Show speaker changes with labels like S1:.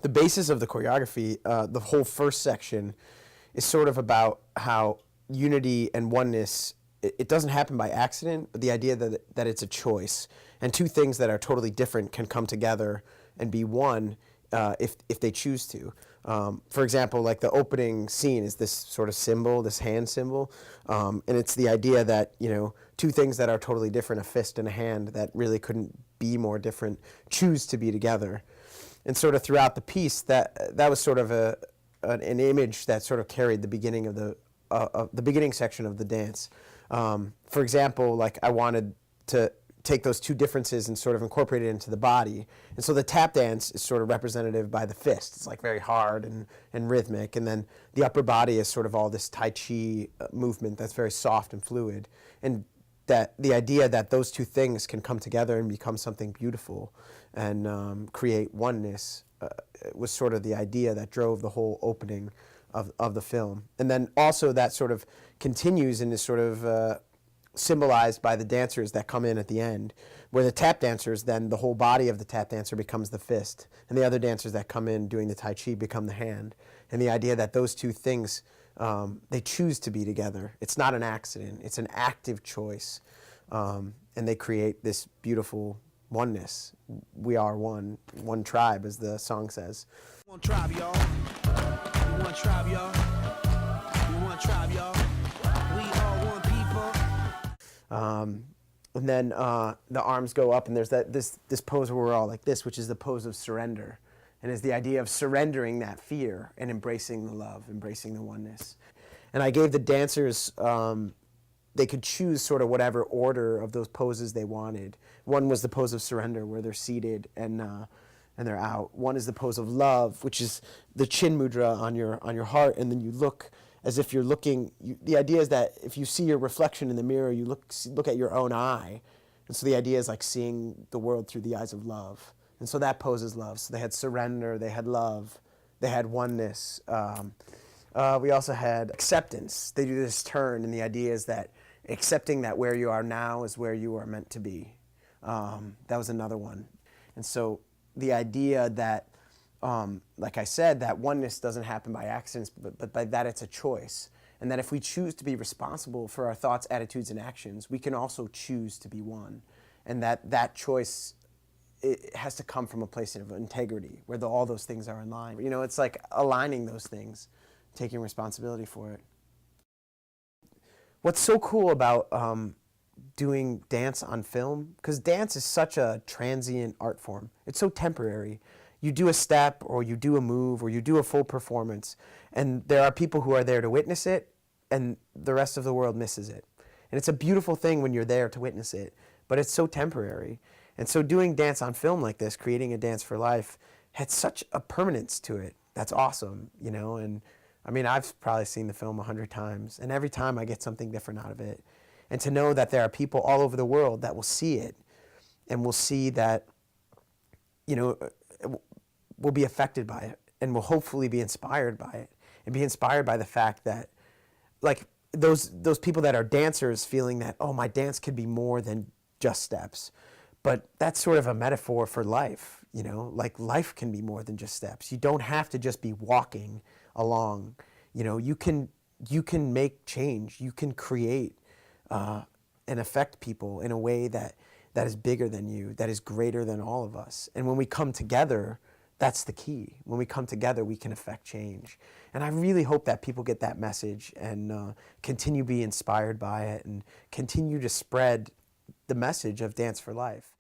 S1: the basis of the choreography, the whole first section, is sort of about how unity and oneness, it doesn't happen by accident, but the idea that it's a choice. And two things that are totally different can come together and be one if they choose to. For example, like the opening scene is this sort of symbol, this hand symbol, and it's the idea that, you know, two things that are totally different, a fist and a hand that really couldn't be more different, choose to be together. And sort of throughout the piece, that was sort of an image that sort of carried the beginning of the beginning section of the dance. For example, like I wanted to take those two differences and sort of incorporate it into the body. And so the tap dance is sort of representative by the fist. It's like very hard and rhythmic. And then the upper body is sort of all this Tai Chi movement that's very soft and fluid. And that the idea that those two things can come together and become something beautiful and create oneness was sort of the idea that drove the whole opening of the film. And then also that sort of continues and is sort of symbolized by the dancers that come in at the end, where the tap dancers, then the whole body of the tap dancer becomes the fist, and the other dancers that come in doing the Tai Chi become the hand. And the idea that those two things, they choose to be together. It's not an accident. It's an active choice. And they create this beautiful oneness. We are one tribe, as the song says.
S2: One tribe, y'all. One tribe, y'all. One tribe, y'all. We are one people.
S1: And then the arms go up, and there's this pose where we're all like this, which is the pose of surrender, and is the idea of surrendering that fear and embracing the love, embracing the oneness. And I gave the dancers, they could choose sort of whatever order of those poses they wanted. One was the pose of surrender, where they're seated and they're out. One is the pose of love, which is the chin mudra on your heart, and then you look as if you're looking. The idea is that if you see your reflection in the mirror, you look at your own eye. And so the idea is like seeing the world through the eyes of love. And so that pose is love. So they had surrender, they had love, they had oneness. We also had acceptance. They do this turn, and the idea is that accepting that where you are now is where you are meant to be. That was another one. And so the idea that, like I said, that oneness doesn't happen by accidents, but by that it's a choice. And that if we choose to be responsible for our thoughts, attitudes, and actions, we can also choose to be one. And that choice, it has to come from a place of integrity, where all those things are in line. You know, it's like aligning those things, taking responsibility for it. What's so cool about doing dance on film, because dance is such a transient art form. It's so temporary. You do a step, or you do a move, or you do a full performance, and there are people who are there to witness it, and the rest of the world misses it. And it's a beautiful thing when you're there to witness it, but it's so temporary. And so doing dance on film like this, creating a dance for life, had such a permanence to it. That's awesome, you know. And I mean, I've probably seen the film 100 times, and every time I get something different out of it. And to know that there are people all over the world that will see it, and will see that, you know, will be affected by it, and will hopefully be inspired by it, and be inspired by the fact that, like, those people that are dancers feeling that, oh, my dance could be more than just steps. But that's sort of a metaphor for life, you know, like life can be more than just steps. You don't have to just be walking along, you know, you can make change, you can create and affect people in a way that is bigger than you, that is greater than all of us. And when we come together, that's the key. When we come together, we can affect change. And I really hope that people get that message and continue to be inspired by it and continue to spread the message of Dance for Life.